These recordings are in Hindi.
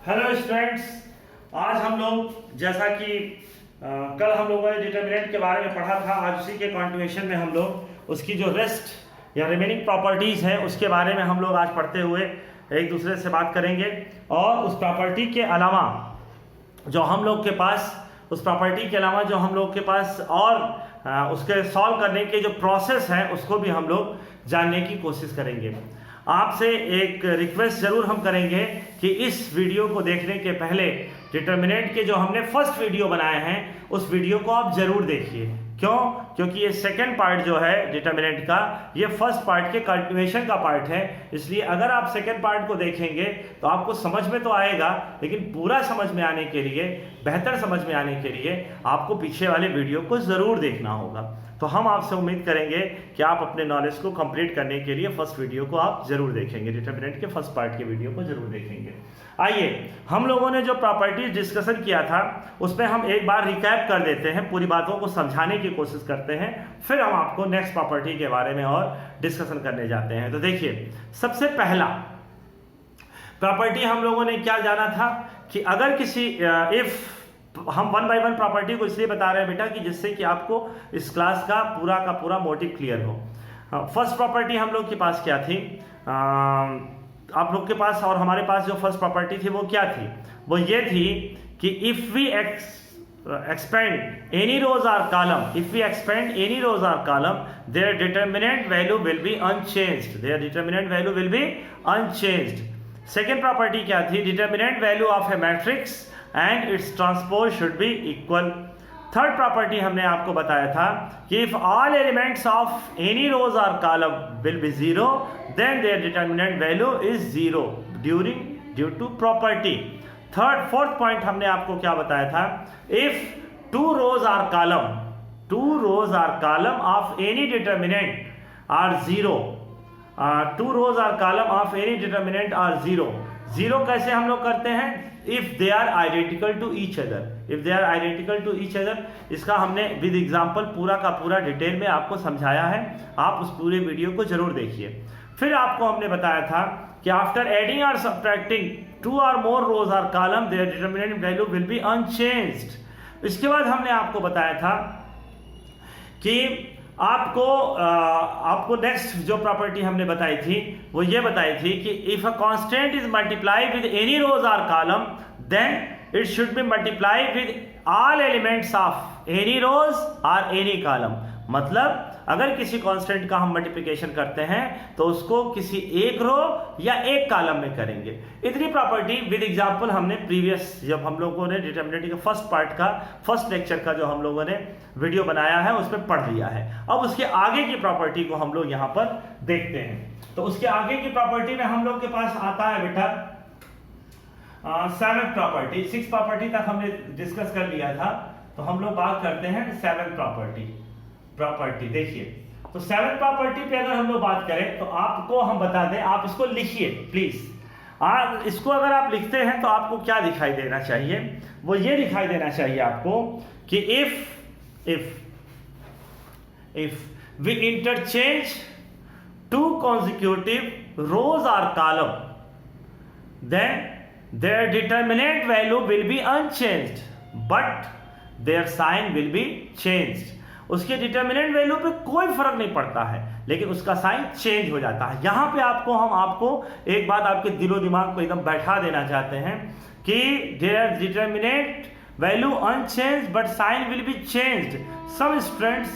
हेलो स्टूडेंट्स, आज हम लोग जैसा कि कल हम लोगों ने डिटर्मिनेंट के बारे में पढ़ा था, आज उसी के कंटिन्यूएशन में हम लोग उसकी जो रेस्ट या रिमेनिंग प्रॉपर्टीज़ है उसके बारे में हम लोग आज पढ़ते हुए एक दूसरे से बात करेंगे। और उस प्रॉपर्टी के अलावा जो हम लोग के पास और उसके सॉल्व करने के जो प्रोसेस है उसको भी हम लोग जानने की कोशिश करेंगे। आपसे एक रिक्वेस्ट ज़रूर हम करेंगे कि इस वीडियो को देखने के पहले डिटर्मिनेंट के जो हमने फर्स्ट वीडियो बनाए हैं उस वीडियो को आप ज़रूर देखिए। क्यों? क्योंकि ये सेकंड पार्ट जो है डिटर्मिनेंट का, ये फर्स्ट पार्ट के कंटिन्यूएशन का पार्ट है। इसलिए अगर आप सेकंड पार्ट को देखेंगे तो आपको समझ में तो आएगा, लेकिन पूरा समझ में आने के लिए, बेहतर समझ में आने के लिए आपको पीछे वाले वीडियो को ज़रूर देखना होगा। तो हम आपसे उम्मीद करेंगे कि आप अपने नॉलेज को कंप्लीट करने के लिए फर्स्ट वीडियो को आप जरूर देखेंगे, डिटर्मिनेंट के फर्स्ट पार्ट के वीडियो को जरूर देखेंगे। आइए, हम लोगों ने जो प्रॉपर्टीज डिस्कशन किया था उसमें हम एक बार रिकैप कर देते हैं, पूरी बातों को समझाने की कोशिश करते हैं, फिर हम आपको नेक्स्ट प्रॉपर्टी के बारे में और डिस्कशन करने जाते हैं। तो देखिए, सबसे पहला प्रॉपर्टी हम लोगों ने क्या जाना था कि अगर किसी हम वन बाय वन प्रॉपर्टी को इसलिए बता रहे हैं बेटा कि जिससे कि आपको इस क्लास का पूरा मोटिव क्लियर हो। फर्स्ट प्रॉपर्टी हम लोग के पास क्या थी, आप लोग के पास और हमारे पास जो फर्स्ट प्रॉपर्टी थी वो क्या थी? वो ये थी कि if we expand any rows or column, their determinant value will be unchanged. Second property क्या थी? Determinant value of a matrix and its transpose should be equal. Third property हमने आपको बताया था कि if all elements of any rows or column will be zero, then their determinant value is zero due to property. Fourth point हमने आपको क्या बताया था? If two rows or column of any determinant are zero, zero कैसे हम लोग करते हैं? If they are identical to each other, इसका हमने विद एग्जाम्पल पूरा का पूरा डिटेल में आपको समझाया है, आप उस पूरे वीडियो को जरूर देखिए। फिर आपको हमने बताया था कि आफ्टर एडिंग और सब्ट्रैक्टिंग टू और मोर रोज और column their determinant value will be unchanged. इसके बाद हमने आपको बताया था कि आपको नेक्स्ट जो प्रॉपर्टी हमने बताई थी वो ये बताई थी कि if a constant is multiply with any rows और column then it should be multiply with all elements of any rows or any column. मतलब अगर किसी कांस्टेंट का हम मल्टीप्लिकेशन करते हैं तो उसको किसी एक रो या एक कॉलम में करेंगे। इतनी प्रॉपर्टी विद एग्जांपल हमने प्रीवियस जब हम लोगों ने डिटरमिनेंट के फर्स्ट लेक्चर का जो हम लोगों ने वीडियो बनाया है उसमें पढ़ लिया है। अब उसके आगे की प्रॉपर्टी को हम लोग यहाँ पर देखते हैं। तो उसके आगे की प्रॉपर्टी में हम लोग के पास आता है बेटा सेवंथ प्रॉपर्टी। सिक्स प्रॉपर्टी तक हमने डिस्कस कर लिया था, तो हम लोग बात करते हैं सेवंथ प्रॉपर्टी। देखिए, तो सेवंथ प्रॉपर्टी पे अगर हम लोग बात करें तो आपको हम बता दें, आप इसको लिखिए प्लीज। इसको अगर आप लिखते हैं तो आपको क्या दिखाई देना चाहिए? वो ये दिखाई देना चाहिए आपको कि if we interchange two consecutive rows or column, then their determinant value will be unchanged, but their sign will be changed. उसके डिटर्मिनेंट वैल्यू पे कोई फर्क नहीं पड़ता है, लेकिन उसका साइन चेंज हो जाता है। यहां पे हम आपको एक बात आपके दिलो दिमाग को एकदम बैठा देना चाहते हैं कि their determinant value unchanged but sign will be changed. Some students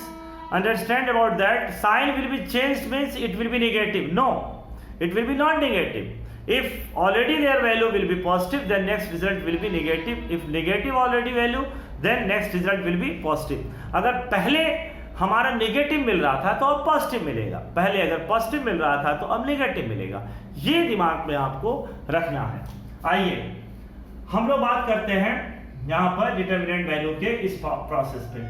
understand about that sign will be changed means it will be negative. No, it will be not negative. If already their value will be positive, then next result will be negative. If negative already value, then next result will be positive. अगर पहले हमारा नेगेटिव मिल रहा था तो अब पॉजिटिव मिलेगा, पहले अगर पॉजिटिव मिल रहा था तो अब नेगेटिव मिलेगा। ये दिमाग में आपको रखना है। आइए हम लोग बात करते हैं यहाँ पर डिटर्मिनेंट वैल्यू के इस प्रोसेस पे।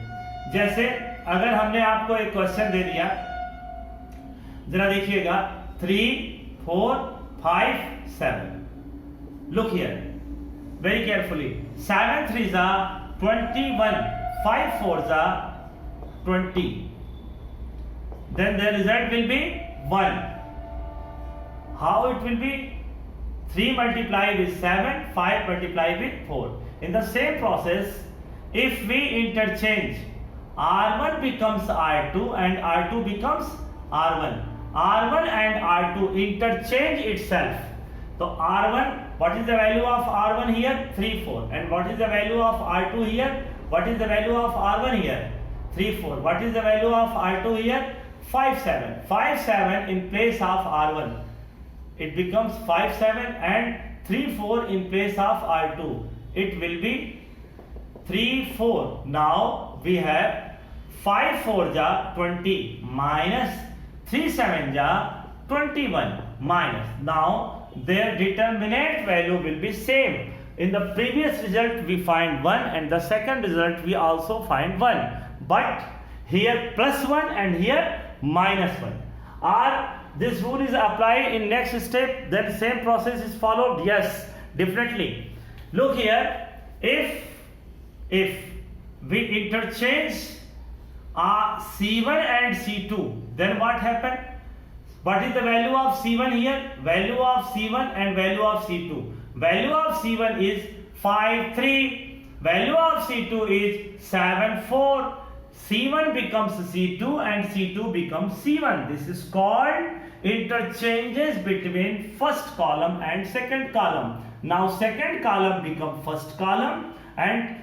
जैसे अगर हमने आपको एक क्वेश्चन दे दिया, जरा देखिएगा 3, 4, 5, 7. Look here very carefully. 7 3s are 21, 5 4s are 20. Then the result will be 1. How it will be? 3 multiplied with 7, 5 multiplied with 4. In the same process, if we interchange, R1 becomes R2 and R2 becomes R1. R1 and R2 interchange itself. So R1, what is the value of R1 here? 3, 4. And what is the value of R2 here? What is the value of R1 here? 3, 4. What is the value of R2 here? 5, 7. 5, 7 in place of R1. It becomes 5, 7 and 3, 4 in place of R2. It will be 3, 4. Now we have 5, 4 ja 20 minus 3, 7 ja 21 minus. Now their determinant value will be same. In the previous result we find 1 and the second result we also find 1. But here plus 1 and here minus 1. Are this rule is applied in next step, then same process is followed? Yes, definitely. Look here, if we interchange C1 and C2, then what happened? What is the value of C1 here? Value of C1 and value of C2. Value of C1 is 5, 3. Value of C2 is 7, 4. C1 becomes C2 and C2 becomes C1. This is called interchanges between first column and second column. Now second column become first column and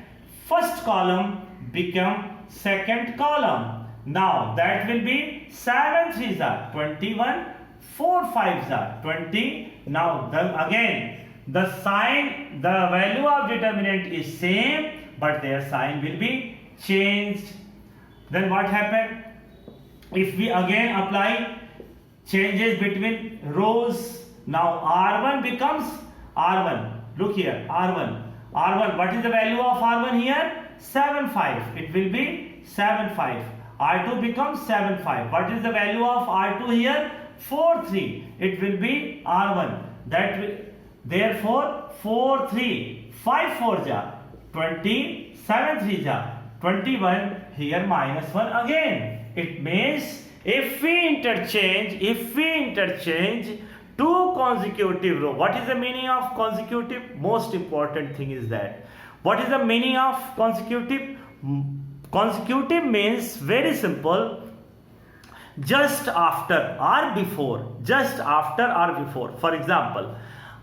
first column become second column. Now that will be 7 3s are 21, 4 5s are 20. Now again the sign, the value of determinant is same, but their sign will be changed. Then what happened? If we again apply changes between rows, now R1 becomes R1. Look here, R1. R1, what is the value of R1 here? 7, 5. It will be 7, 5. R2 becomes 7, 5. What is the value of R2 here? 4, 3. It will be R1. That will, therefore 4, 3. 5, 4 ja 20. 7, 3 ja 21. Here minus 1 again. It means if we interchange two consecutive rows. What is the meaning of consecutive? Most important thing is that. What is the meaning of consecutive? Consecutive means very simple. Just after or before. Just after or before. For example,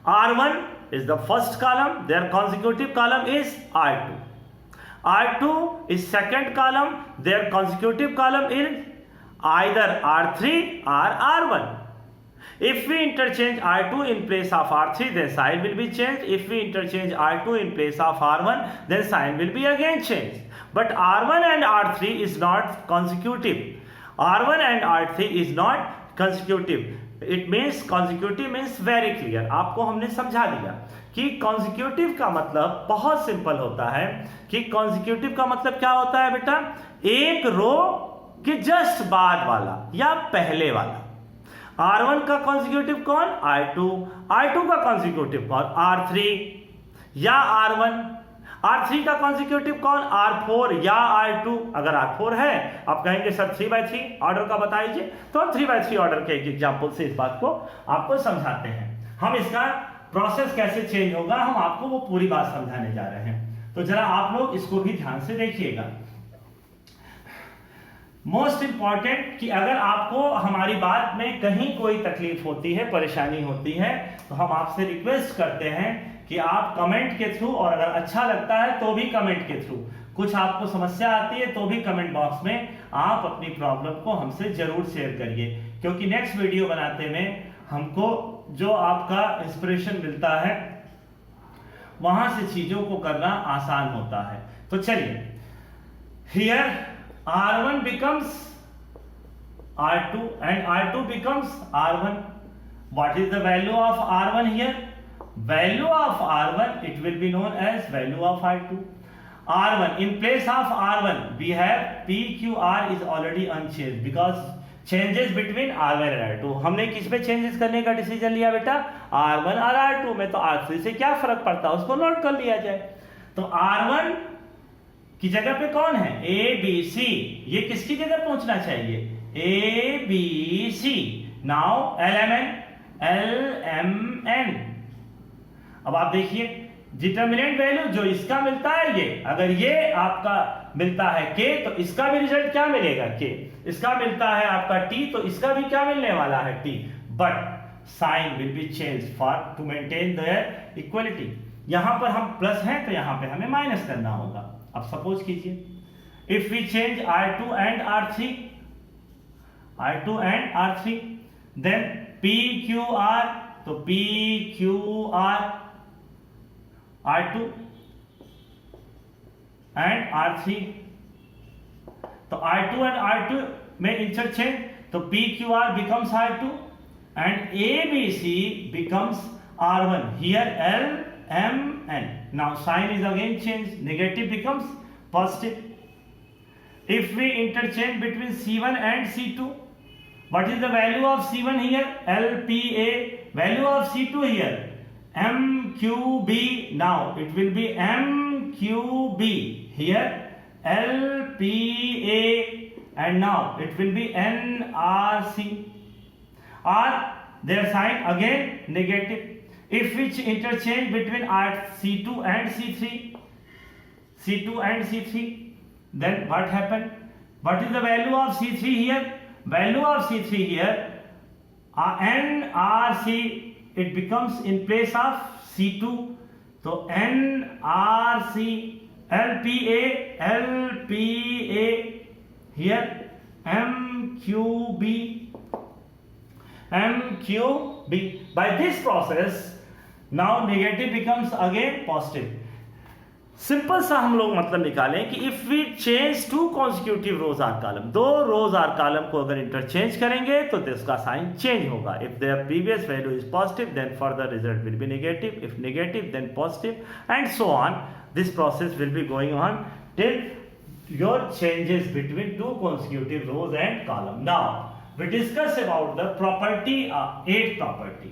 R1 is the first column. Their consecutive column is R2. R2 is second column. Their consecutive column is either R3 or R1. If we interchange R2 in place of R3, then sign will be changed. If we interchange R2 in place of R1, then sign will be again changed. But R1 and R3 is not consecutive. R1 and R3 is not consecutive. It means consecutive means very clear. आपको हमने समझा दिया कि consecutive का मतलब बहुत सिंपल होता है कि consecutive का मतलब क्या होता है बेटा? एक रो के जस्ट बाद वाला या पहले वाला. R1 का consecutive कौन? R2. R2 का consecutive कौन? R3 या R1. R3 का consecutive कौन? R4 या R2. अगर R4 है आप कहेंगे सर 3/3 ऑर्डर का बताइए, तो हम 3/3 ऑर्डर के एक एग्जाम्पल से इस बात को आपको समझाते हैं. हम इसका प्रोसेस कैसे चेंज होगा हम आपको वो पूरी बात समझाने जा रहे हैं. तो जरा आप लोग इसको भी ध्यान से देखिएगा. मोस्ट इंपॉर्टेंट कि अगर आपको हमारी बात में कहीं कोई तकलीफ होती है, परेशानी होती है, तो हम आपसे रिक्वेस्ट करते हैं कि आप कमेंट के थ्रू, और अगर अच्छा लगता है तो भी कमेंट के थ्रू, कुछ आपको समस्या आती है तो भी कमेंट बॉक्स में आप अपनी प्रॉब्लम को हमसे जरूर शेयर करिए, क्योंकि नेक्स्ट वीडियो बनाते में हमको जो आपका इंस्पिरेशन मिलता है वहां से चीजों को करना आसान होता है. तो चलिए, here R1 becomes R2 and R2 becomes R1. What is the value of R1 here? Value of R1, it will be known as value of R2. R1, in place of R1 we have PQR is already unchanged because changes between R1 and R2. हमने किस पे चेंजेस करने का डिसीजन लिया बेटा? R1 और R2 में. तो R3 से क्या फर्क पड़ता है उसको नोट कर लिया जाए. तो R1 की जगह पे कौन है? A B C. ये किसकी जगह पहुंचना चाहिए? A B C. Now LMN अब आप देखिए डिटर्मिनेंट वैल्यू जो इसका मिलता है, ये अगर ये आपका मिलता है k, तो इसका भी रिजल्ट क्या मिलेगा k, इसका मिलता है आपका t, तो इसका भी क्या मिलने वाला है t, but sign will be change for to maintain their equality. यहां पर हम प्लस हैं तो यहां पे हमें माइनस करना होगा। अब सपोज कीजिए if we change R2 and R3 then PQR, तो PQR R2 एंड R3, तो R2 एंड R2 में इंटरचेंज, तो PQR becomes R2 and ABC becomes R1, here L M N. Now sign is again changed, negative becomes positive. If we interchange between C1 and C2, what is the value of C1 here? LPA. Value of C2 here MQB. Now it will be MQB here LPA, and now it will be NRC. Or their sign again negative. If we interchange between C2 and C3, then what happened? What is the value of C3 here? Value of C3 here NRC, it becomes in place of C2, so NRC. LPA here MQB. By this process now negative becomes again positive. Simple सा हम लोग मतलब निकालें कि if we change two consecutive rows or column, दो रोज आर कॉलम को अगर इंटरचेंज करेंगे तो इसका साइन चेंज होगा। If their previous value is positive then further result will be negative, if negative then positive and so on. This process will be going on till your changes between two consecutive rows and column. Now we discuss about the property, eight property.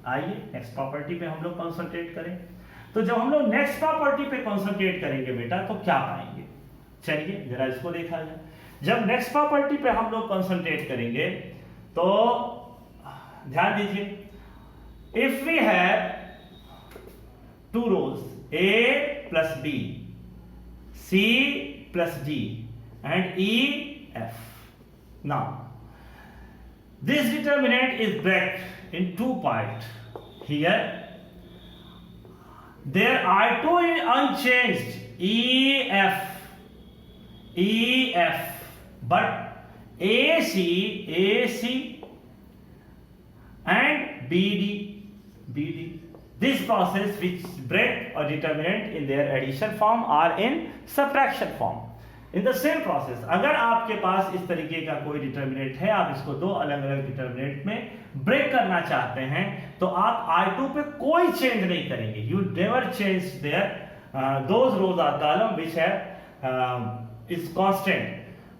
आइए नेक्स्ट प्रॉपर्टी पे हम लोग कॉन्सेंट्रेट करें। तो जब हम लोग नेक्स्ट प्रॉपर्टी पे कॉन्सेंट्रेट करेंगे बेटा तो क्या पाएंगे, चलिए जरा इसको देखा जाए। जब नेक्स्ट प्रॉपर्टी पे हम लोग कॉन्सेंट्रेट करेंगे तो ध्यान दीजिए, if we have two rows A plus B, C plus D and E F. Now this determinant is break in two parts. Here there are two unchanged EF, but AC and BD. This process which break a determinant in their addition form or in subtraction form. In the same process, अगर आपके पास इस तरीके का कोई डिटर्मिनेंट है, आप इसको दो अलग अलग डिटर्मिनेंट में ब्रेक करना चाहते हैं, तो आप R2 पे कोई चेंज नहीं करेंगे। You never change there those rows or column which have is constant.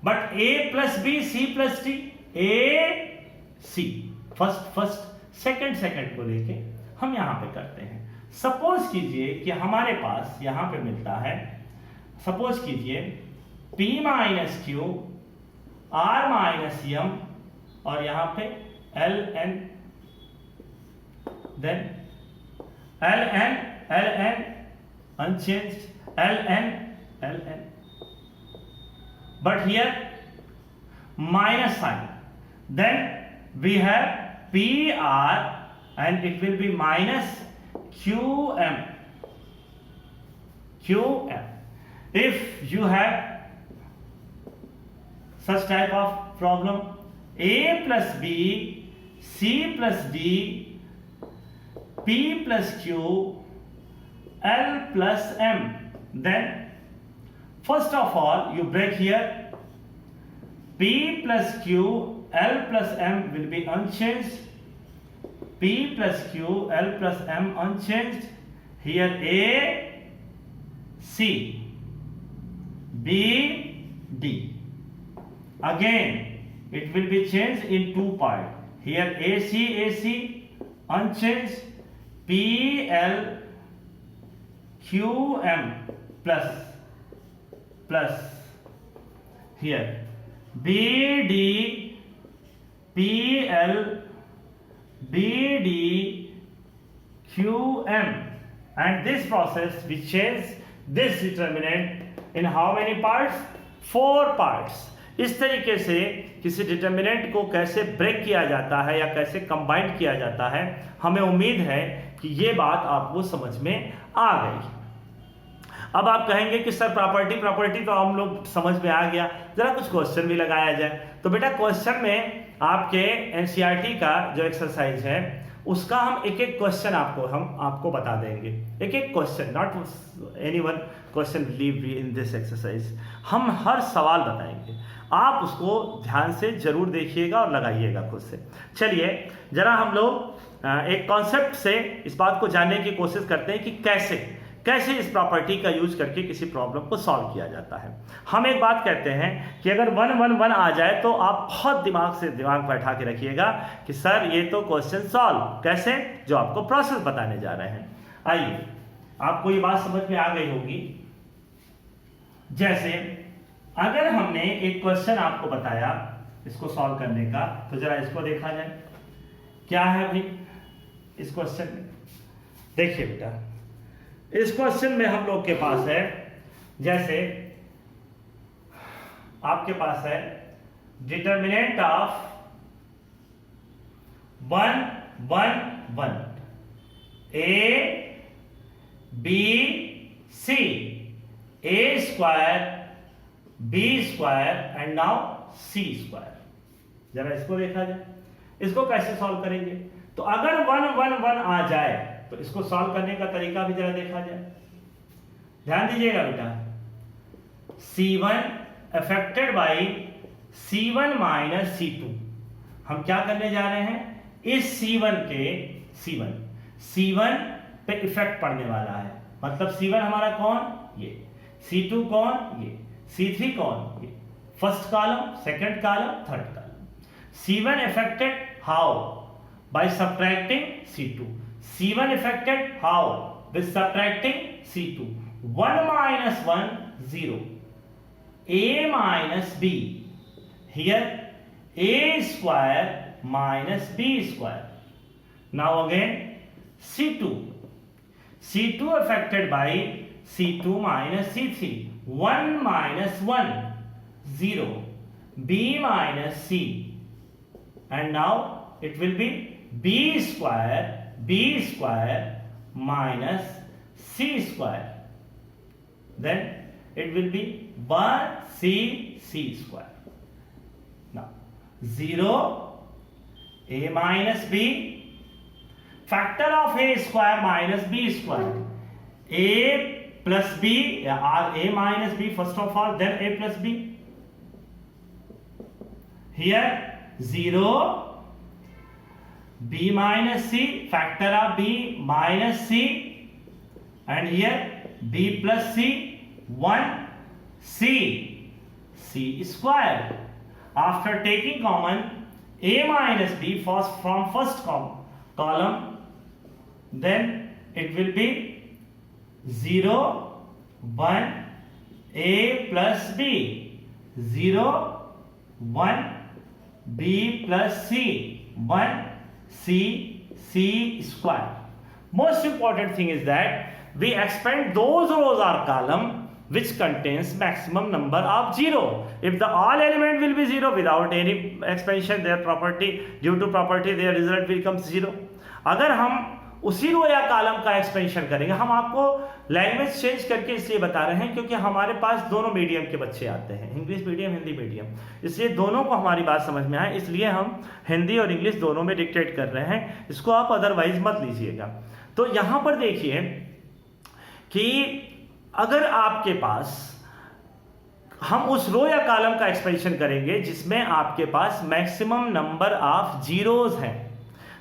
But A plus B, C plus D, A C first second को लेके हम यहाँ पे करते हैं। सपोज कीजिए कि हमारे पास यहाँ पे मिलता है, सपोज कीजिए P minus Q R minus M और यहाँ पे LN, then LN unchanged, LN, but here minus sign, then we have PR and it will be minus QM. If you have such type of problem, A plus B, C plus D, P plus Q, L plus M, then first of all you break here, P plus Q, L plus M will be unchanged, P plus Q, L plus M unchanged, here A, C, B, D. Again it will be changed in two parts, here AC unchanged, PL, QM plus here BD, PL, BD, QM, and this process we change this determinant in how many parts? 4 parts. इस तरीके से किसी डिटर्मिनेंट को कैसे ब्रेक किया जाता है या कैसे कंबाइन किया जाता है, हमें उम्मीद है कि ये बात आपको समझ में आ गई। अब आप कहेंगे कि सर प्रॉपर्टी तो हम लोग समझ में आ गया, जरा कुछ क्वेश्चन भी लगाया जाए। तो बेटा क्वेश्चन में आपके एनसीईआरटी का जो एक्सरसाइज है उसका हम एक एक क्वेश्चन आपको बता देंगे, एक एक question, not any one question leave in this exercise. हम हर सवाल बताएंगे, आप उसको ध्यान से जरूर देखिएगा और लगाइएगा खुद से। चलिए जरा हम लोग एक कॉन्सेप्ट से इस बात को जानने की कोशिश करते हैं कि कैसे इस प्रॉपर्टी का यूज करके किसी प्रॉब्लम को सॉल्व किया जाता है। हम एक बात कहते हैं कि अगर 1 1 1 आ जाए तो आप बहुत दिमाग बैठा के रखिएगा कि सर ये तो क्वेश्चन सॉल्व कैसे, जो आपको प्रोसेस बताने जा रहे हैं। आइए आपको ये बात समझ में आ गई होगी। जैसे अगर हमने एक क्वेश्चन आपको बताया इसको सॉल्व करने का, तो जरा इसको देखा जाए क्या है भाई इस क्वेश्चन में। देखिए बेटा इस क्वेश्चन में हम लोग के पास है, जैसे आपके पास है determinant of 1 1 1 A B C A square B square and now C square। जरा इसको देखा जाए, इसको कैसे सॉल्व करेंगे। तो अगर 1 1 1 आ जाए तो इसको सॉल्व करने का तरीका भी जरा देखा जाए। ध्यान दीजिएगा बेटा, C1 affected by C1 minus C2। हम क्या करने जा रहे हैं, इस C1 पे इफेक्ट पड़ने वाला है। मतलब C1 हमारा कौन, ये, C2 कौन, ये, C3 कौन, ये, first column, second column, third column. C1 affected how, by subtracting C2। C1 affected how? With subtracting C2. 1 minus 1, 0. A minus B. Here A square minus B square. Now again C2. C2 affected by C2 minus C3. 1 minus 1, 0. B minus C. And now it will be B square minus C square, then it will be 1C square. Now 0 A minus B, factor of A square minus B square, A plus B or A minus B first of all, then A plus B. Here 0 B minus C, factor of B minus C, and here B plus C, 1C square. After taking common A minus B from first column, then it will be 0 1 A plus B, 0 1 B plus C, 1 C square. Most important thing is that we expand those rows or column which contains maximum number of 0. If the all element will be 0 without any expansion, their property, due to property their result becomes 0. अगर हम उसी रो या कॉलम का एक्सपेंशन करेंगे, हम आपको लैंग्वेज चेंज करके इसलिए बता रहे हैं क्योंकि हमारे पास दोनों मीडियम के बच्चे आते हैं, इंग्लिश मीडियम, हिंदी मीडियम, इसलिए दोनों को हमारी बात समझ में आए, इसलिए हम हिंदी और इंग्लिश दोनों में डिक्टेट कर रहे हैं। इसको आप अदरवाइज मत लीजिएगा। तो यहाँ पर देखिए कि अगर आपके पास हम उस रो या कॉलम का एक्सपेंशन करेंगे जिसमें आपके पास मैक्सिमम नंबर ऑफ जीरोज हैं।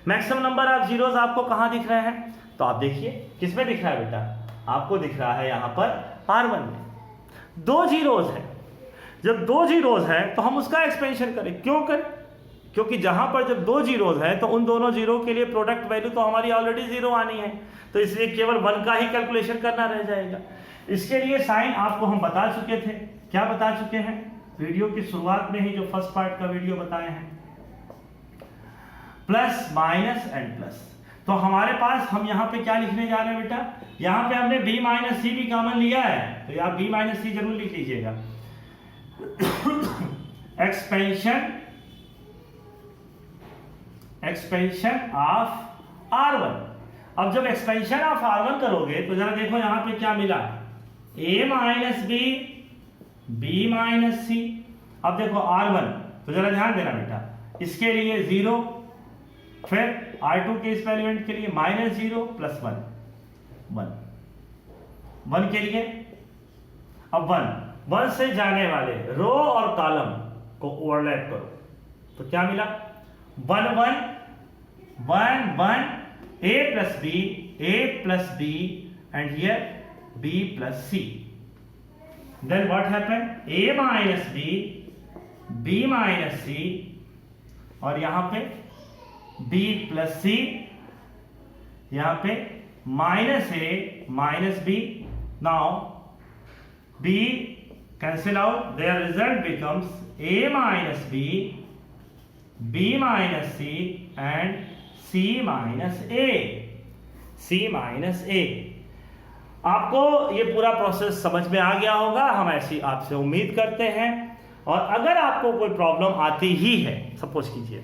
मैक्सिमम नंबर ऑफ जीरोज आपको कहां दिख रहे हैं, तो आप देखिए किसमें दिख रहा है बेटा, आपको दिख रहा है यहां पर R1 में 2 जीरोज है। जब 2 जीरोज है तो हम उसका एक्सपेंशन करें, क्यों करें, क्योंकि जहां पर जब 2 जीरोज है तो उन दोनों जीरो के लिए प्रोडक्ट वैल्यू तो हमारी ऑलरेडी 0 आनी है, तो इसलिए केवल 1 का ही कैलकुलेशन करना रह जाएगा। इसके लिए साइन आपको हम बता चुके थे, क्या बता चुके हैं, वीडियो की शुरुआत में ही जो फर्स्ट पार्ट का वीडियो बताए हैं, प्लस माइनस एंड प्लस। तो हमारे पास हम यहाँ पे क्या लिखने जा रहे हैं बेटा, यहाँ पे हमने b माइनस सी भी कॉमन लिया है, तो आप b माइनस सी जरूर लिख लीजिएगा। Expansion of R1। अब जब एक्सपेंशन ऑफ R1 करोगे तो जरा देखो यहाँ पे क्या मिला, a minus B, b minus C. अब देखो R1, तो जरा ध्यान देना बेटा, इसके लिए 0, फिर R2 के इस एलिमेंट के लिए -0 + 1 1 के लिए। अब 1 से जाने वाले रो और कॉलम को ओवरलैप करो, तो क्या मिला, 1 1 1 1 a plus b and here b plus c. Then what happened, a minus b minus c, और यहां पे b plus c, यहां पे -a minus b. Now b cancel out, their result becomes a minus b minus c and c minus a। आपको ये पूरा प्रोसेस समझ में आ गया होगा, हम ऐसी आपसे उम्मीद करते हैं। और अगर आपको कोई प्रॉब्लम आती ही है, सपोज कीजिए,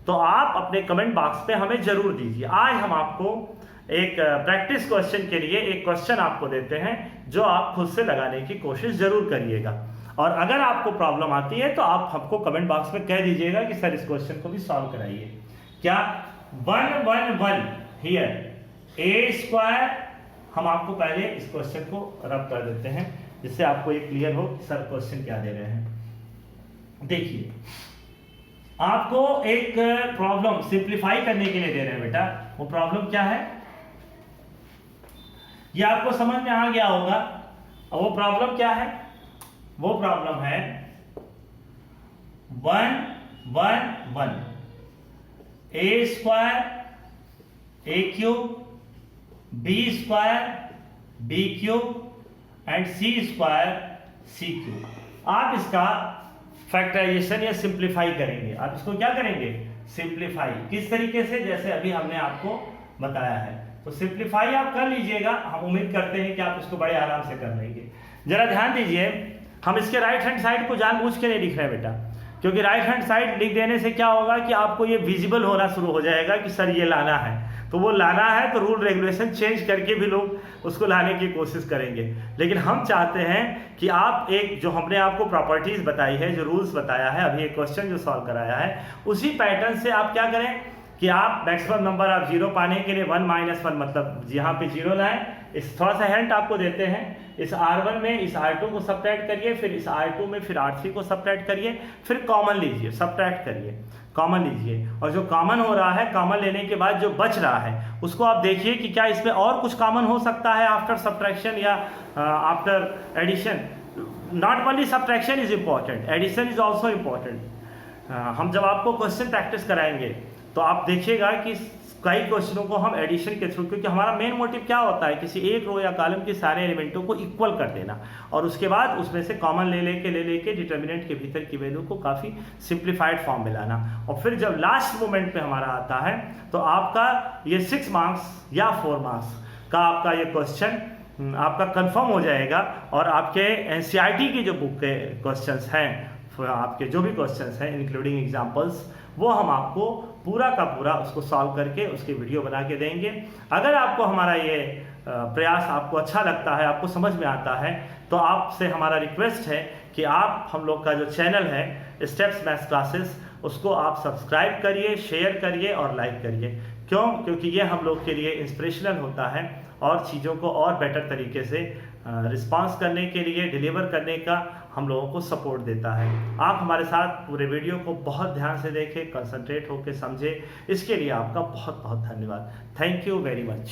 तो आप अपने कमेंट बॉक्स पे हमें जरूर दीजिए। आज हम आपको एक प्रैक्टिस क्वेश्चन के लिए एक क्वेश्चन आपको देते हैं, जो आप खुद से लगाने की कोशिश जरूर करिएगा। और अगर आपको प्रॉब्लम आती है तो आप हमको कमेंट बॉक्स में कह दीजिएगा कि सर इस क्वेश्चन को भी सॉल्व कराइए। क्या 1 1 1 हियर a स्क्वायर, हम आपको पहले इस क्वेश्चन को रब कर देते हैं जिससे आपको ये क्लियर हो कि सर क्वेश्चन क्या दे रहे हैं। देखिए, आपको एक प्रॉब्लम सिंप्लीफाई करने के लिए दे रहे हैं बेटा। वो प्रॉब्लम क्या है ये आपको समझ में आ गया होगा। और वो प्रॉब्लम क्या है, वो प्रॉब्लम है 1 1 1 a square a cube, b square b cube and c square c cube. आप इसका फैक्टराइजेशन या सिंप्लीफाई करेंगे। आप इसको क्या करेंगे, सिंप्लीफाई। किस तरीके से, जैसे अभी हमने आपको बताया है। तो सिंप्लीफाई आप कर लीजिएगा, हम उम्मीद करते हैं कि आप इसको बड़े आराम से कर लेंगे। जरा ध्यान दीजिए, हम इसके राइट हैंड साइड को जानबूझ के नहीं लिख रहे हैं बेटा, क्योंकि राइट हैंड साइड लिख देने से क्या होगा कि आपको ये विजिबल होना शुरू हो जाएगा कि सर ये लाना है। तो वो लाना है तो रूल रेगुलेशन चेंज करके भी लोग उसको लाने की कोशिश करेंगे। लेकिन हम चाहते हैं कि आप एक जो हमने आपको प्रॉपर्टीज बताई है, जो रूल्स बताया है, अभी एक क्वेश्चन जो सॉल्व कराया है, उसी पैटर्न से आप क्या करें कि आप मैक्सिमम नंबर ऑफ 0 पाने के लिए 1 - 1 मतलब यहाँ पे 0 लाएं। इस थोड़ा सा हिंट आपको देते हैं, इस R1 में इस R2 को सब्ट्रैक्ट करिए, फिर इस R2 में फिर R3 को सब्ट्रैक्ट करिए, फिर कॉमन लीजिए, सब्ट्रैक्ट करिए, कॉमन लीजिए। और जो कॉमन हो रहा है, कॉमन लेने के बाद जो बच रहा है उसको आप देखिए कि क्या इसमें और कुछ कॉमन हो सकता है आफ्टर सब्ट्रैक्शन या after addition. Not only subtraction is important, addition is also important. हम जब आपको क्वेश्चन प्रैक्टिस कराएंगे तो आप देखिएगा कि कई क्वेश्चनों को हम एडिशन के थ्रू, क्योंकि हमारा मेन मोटिव क्या होता है, किसी एक रो या कॉलम के सारे एलिमेंटों को इक्वल कर देना और उसके बाद उसमें से कॉमन ले लेके डिटर्मिनेंट के भीतर की वैल्यू को काफ़ी सिंप्लीफाइड फॉर्म में लाना। और फिर जब लास्ट मोमेंट पे हमारा आता है तो आपका ये 6 मार्क्स या 4 मार्क्स का आपका ये क्वेश्चन आपका कंफर्म हो जाएगा। और आपके NCERT की जो बुक के क्वेश्चंस हैं, आपके जो भी क्वेश्चंस हैं इंक्लूडिंग एग्जांपल्स, वो हम आपको पूरा का पूरा उसको सॉल्व करके उसकी वीडियो बना के देंगे। अगर आपको हमारा ये प्रयास आपको अच्छा लगता है, आपको समझ में आता है, तो आपसे हमारा रिक्वेस्ट है कि आप हम लोग का जो चैनल है स्टेप्स मैथ्स क्लासेस, उसको आप सब्सक्राइब करिए, शेयर करिए और लाइक करिए। क्यों? क्योंकि ये हम लोग के लिए इंस्पिरेशनल होता है और चीज़ों को और बेटर तरीके से रिस्पांस करने के लिए, डिलीवर करने का हम लोगों को सपोर्ट देता है। आप हमारे साथ पूरे वीडियो को बहुत ध्यान से देखें, कंसंट्रेट होकर समझें, इसके लिए आपका बहुत बहुत धन्यवाद। Thank you very much.